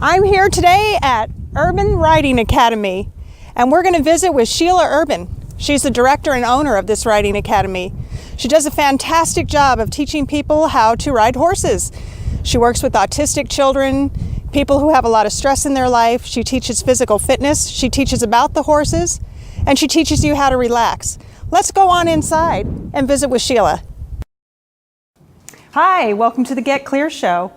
I'm here today at Urban Riding Academy, and we're going to visit with Sheila Urban. She's the director and owner of this riding academy. She does a fantastic job of teaching people how to ride horses. She works with autistic children, people who have a lot of stress in their life. She teaches physical fitness. She teaches about the horses, and she teaches you how to relax. Let's go on inside and visit with Sheila. Hi, welcome to the Get Clear Show.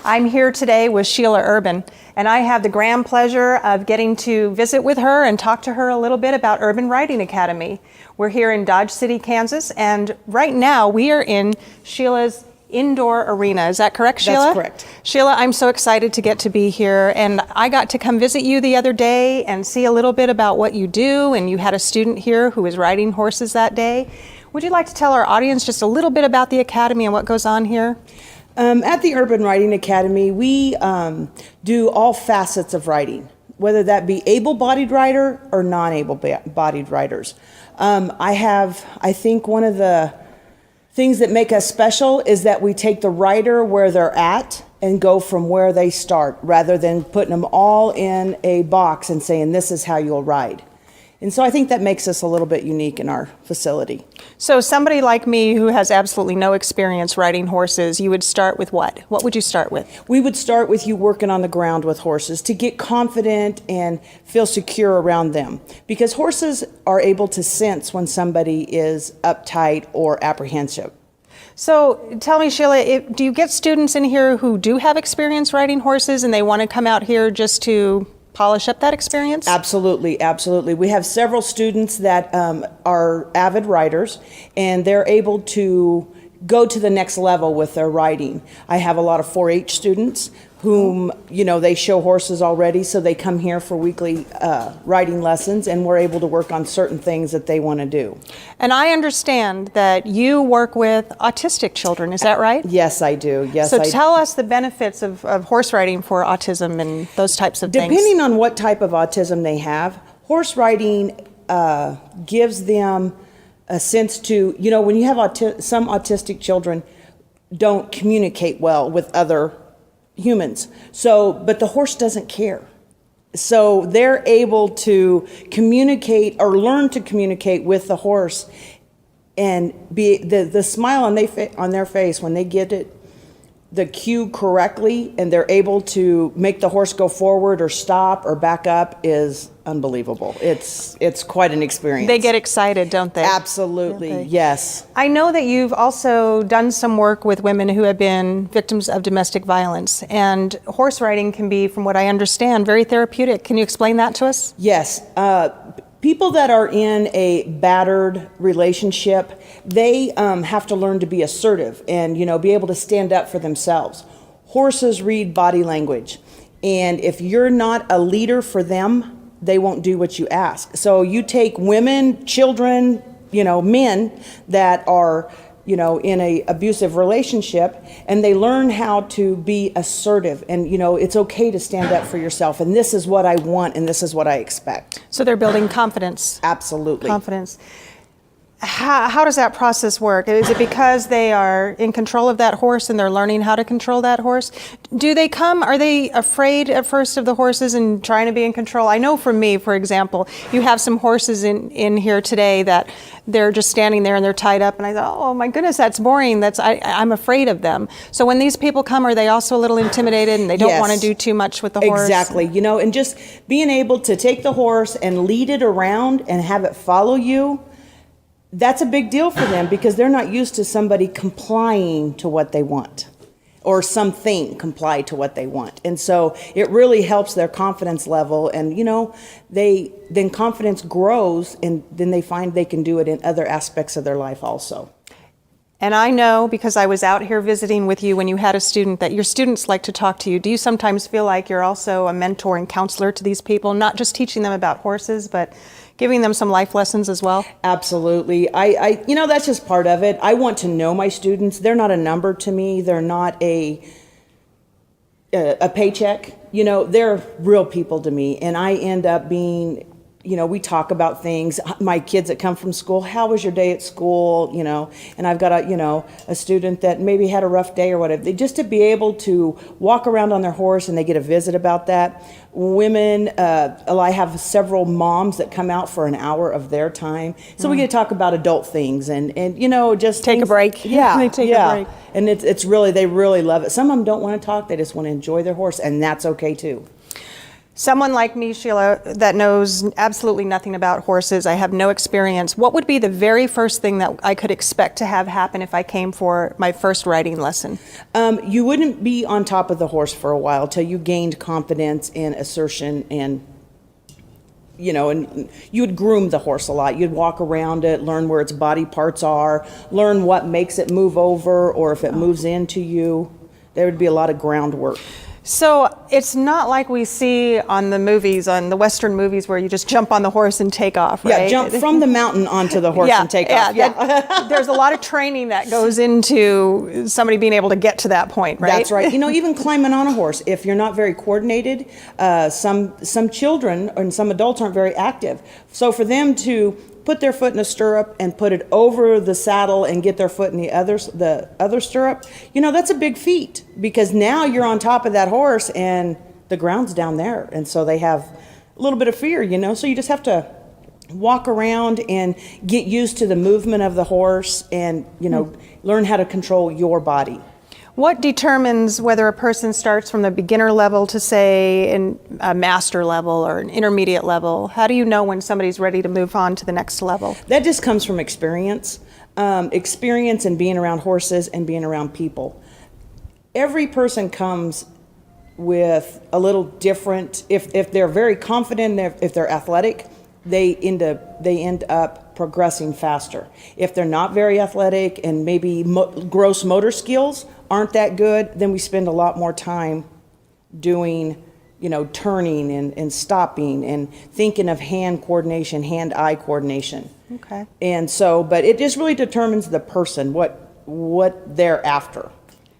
I'm here today with Sheila Urban, and I have the grand pleasure of getting to visit with her and talk to her a little bit about Urban Riding Academy. We're here in Dodge City, Kansas, and right now we are in Sheila's indoor arena. Is that correct, Sheila? That's correct. Sheila, I'm so excited to get to be here, and I got to come visit you the other day and see a little bit about what you do, and you had a student here who was riding horses that day. Would you like to tell our audience just a little bit about the academy and what goes on here? At the Urban Riding Academy, we do all facets of riding, whether that be able-bodied rider or non-able-bodied riders. I think one of the things that make us special is that we take the rider where they're at and go from where they start, rather than putting them all in a box and saying, this is how you'll ride. And so I think that makes us a little bit unique in our facility. So somebody like me who has absolutely no experience riding horses, you would start with what? What would you start with? We would start with you working on the ground with horses to get confident and feel secure around them. Because horses are able to sense when somebody is uptight or apprehensive. So tell me, Sheila, do you get students in here who do have experience riding horses and they want to come out here just to polish up that experience? Absolutely, absolutely. We have several students that are avid riders, and they're able to go to the next level with their riding. I have a lot of 4-H students whom, they show horses already, so they come here for weekly riding lessons, and we're able to work on certain things that they want to do. And I understand that you work with autistic children, is that right? Yes, I do. Yes, so tell us the benefits of horse riding for autism and those types of things. Depending on what type of autism they have, horse riding gives them a sense to, when you have some autistic children don't communicate well with other humans. But the horse doesn't care. So they're able to communicate or learn to communicate with the horse, and be the smile on their face when they get the cue correctly, and they're able to make the horse go forward or stop or back up is unbelievable. It's quite an experience. They get excited, don't they? Absolutely, yes. I know that you've also done some work with women who have been victims of domestic violence, and horse riding can be, from what I understand, very therapeutic. Can you explain that to us? Yes. People that are in a battered relationship, they have to learn to be assertive and, be able to stand up for themselves. Horses read body language, and if you're not a leader for them, they won't do what you ask. So you take women, children, men that are, in a abusive relationship, and they learn how to be assertive, and, it's okay to stand up for yourself, and this is what I want, and this is what I expect. So they're building confidence. Absolutely. Confidence. How does that process work? Is it because they are in control of that horse and they're learning how to control that horse? Are they afraid at first of the horses and trying to be in control? I know for me, for example, you have some horses in here today that they're just standing there and they're tied up, and I thought, oh my goodness, that's boring. I'm afraid of them. So when these people come, are they also a little intimidated and they don't want to do too much with the horse? Exactly. And just being able to take the horse and lead it around and have it follow you, that's a big deal for them, because they're not used to somebody complying to what they want, or something comply to what they want. And so it really helps their confidence level, and then confidence grows, and then they find they can do it in other aspects of their life also. And I know, because I was out here visiting with you when you had a student, that your students like to talk to you. Do you sometimes feel like you're also a mentor and counselor to these people, not just teaching them about horses, but giving them some life lessons as well? Absolutely. I that's just part of it. I want to know my students. They're not a number to me. They're not a paycheck. They're real people to me, and I end up being, we talk about things. My kids that come from school, how was your day at school? And I've got a student that maybe had a rough day or whatever. Just to be able to walk around on their horse and they get a visit about that. Women, I have several moms that come out for an hour of their time. So we get to talk about adult things and just Take a things, break. Yeah. They take a break. And it's really, they really love it. Some of them don't want to talk. They just want to enjoy their horse, and that's okay too. Someone like me, Sheila, that knows absolutely nothing about horses, I have no experience, what would be the very first thing that I could expect to have happen if I came for my first riding lesson? You wouldn't be on top of the horse for a while till you gained confidence and assertion and and you would groom the horse a lot. You'd walk around it, learn where its body parts are, learn what makes it move over or if it moves into you. There would be a lot of groundwork. So it's not like we see on the movies, on the Western movies, where you just jump on the horse and take off, right? Yeah, jump from the mountain onto the horse and take off. Yeah, there's a lot of training that goes into somebody being able to get to that point, right? That's right. Even climbing on a horse, if you're not very coordinated, some children and some adults aren't very active. So for them to put their foot in a stirrup and put it over the saddle and get their foot in the other stirrup, that's a big feat, because now you're on top of that horse and the ground's down there. And so they have a little bit of fear, so you just have to walk around and get used to the movement of the horse and, learn how to control your body. What determines whether a person starts from the beginner level to, say, a master level or an intermediate level? How do you know when somebody's ready to move on to the next level? That just comes from experience. Experience and being around horses and being around people. Every person comes with a little different, if they're very confident, if they're athletic, they end up progressing faster. If they're not very athletic and maybe gross motor skills aren't that good, then we spend a lot more time doing, turning and stopping and thinking of hand coordination, hand-eye coordination. Okay. And so, but it just really determines the person, what they're after.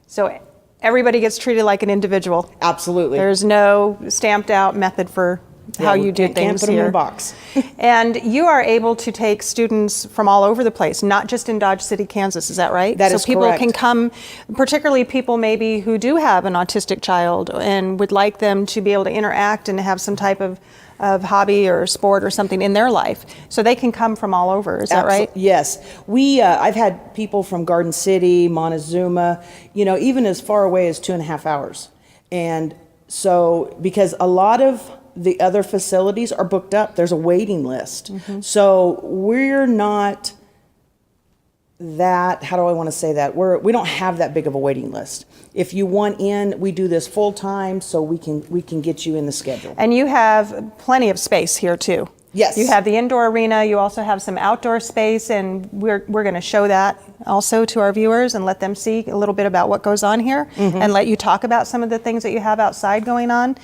So everybody gets treated like an individual. Absolutely. There's no stamped out method for how you do things can't put them here. in a box. And you are able to take students from all over the place, not just in Dodge City, Kansas. Is that right? That is so people correct. can come, particularly people maybe who do have an autistic child and would like them to be able to interact and have some type of hobby or sport or something in their life. So they can come from all over. Is that right? Yes. I've had people from Garden City, Montezuma, even as far away as 2.5 hours. And so, because a lot of the other facilities are booked up, there's a waiting list. Mm-hmm. So we're not that, how do I want to say that? We don't have that big of a waiting list. If you want in, we do this full time, so we can get you in the schedule. And you have plenty of space here too. Yes. You have the indoor arena, you also have some outdoor space, and we're going to show that also to our viewers and let them see a little bit about what goes on here, mm-hmm. and let you talk about some of the things that you have outside going on.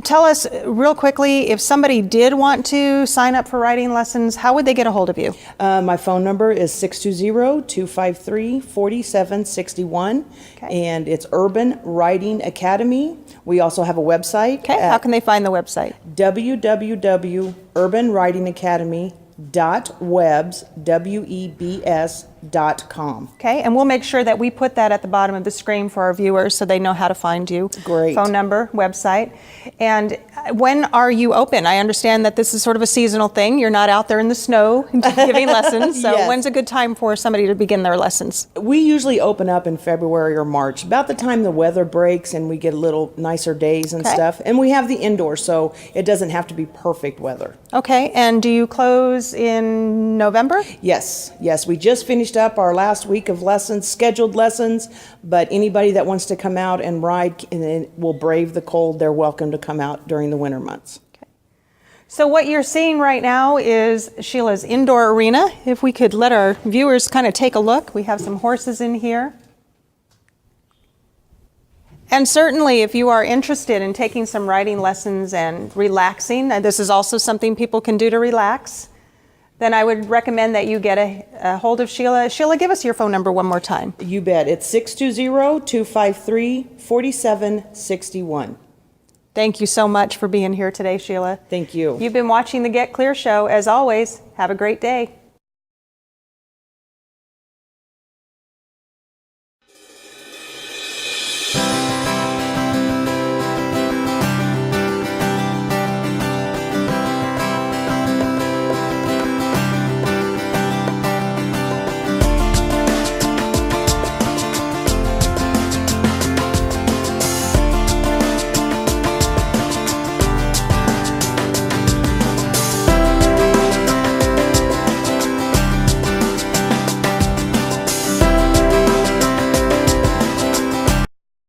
Tell us real quickly, if somebody did want to sign up for riding lessons, how would they get a hold of you? My phone number is 620-253-4761, okay. And it's Urban Riding Academy. We also have a website. Okay, how can they find the website? www.urbanridingacademy.webs.com. Okay, and we'll make sure that we put that at the bottom of the screen for our viewers so they know how to find you. Great. Phone number, website. And when are you open? I understand that this is sort of a seasonal thing. You're not out there in the snow giving lessons. So yes. When's a good time for somebody to begin their lessons? We usually open up in February or March, about the time the weather breaks and we get a little nicer days and stuff. And we have the indoor, so it doesn't have to be perfect weather. Okay, and do you close in November? Yes. We just finished up our last week of lessons, scheduled lessons, but anybody that wants to come out and ride and will brave the cold, they're welcome to come out during the winter months. Okay. So what you're seeing right now is Sheila's indoor arena. If we could let our viewers kind of take a look. We have some horses in here. And certainly if you are interested in taking some riding lessons and relaxing, and this is also something people can do to relax, then I would recommend that you get a hold of Sheila. Sheila, give us your phone number one more time. You bet. It's 620-253-4761. Thank you so much for being here today, Sheila. Thank you. You've been watching the Get Clear Show. As always, have a great day.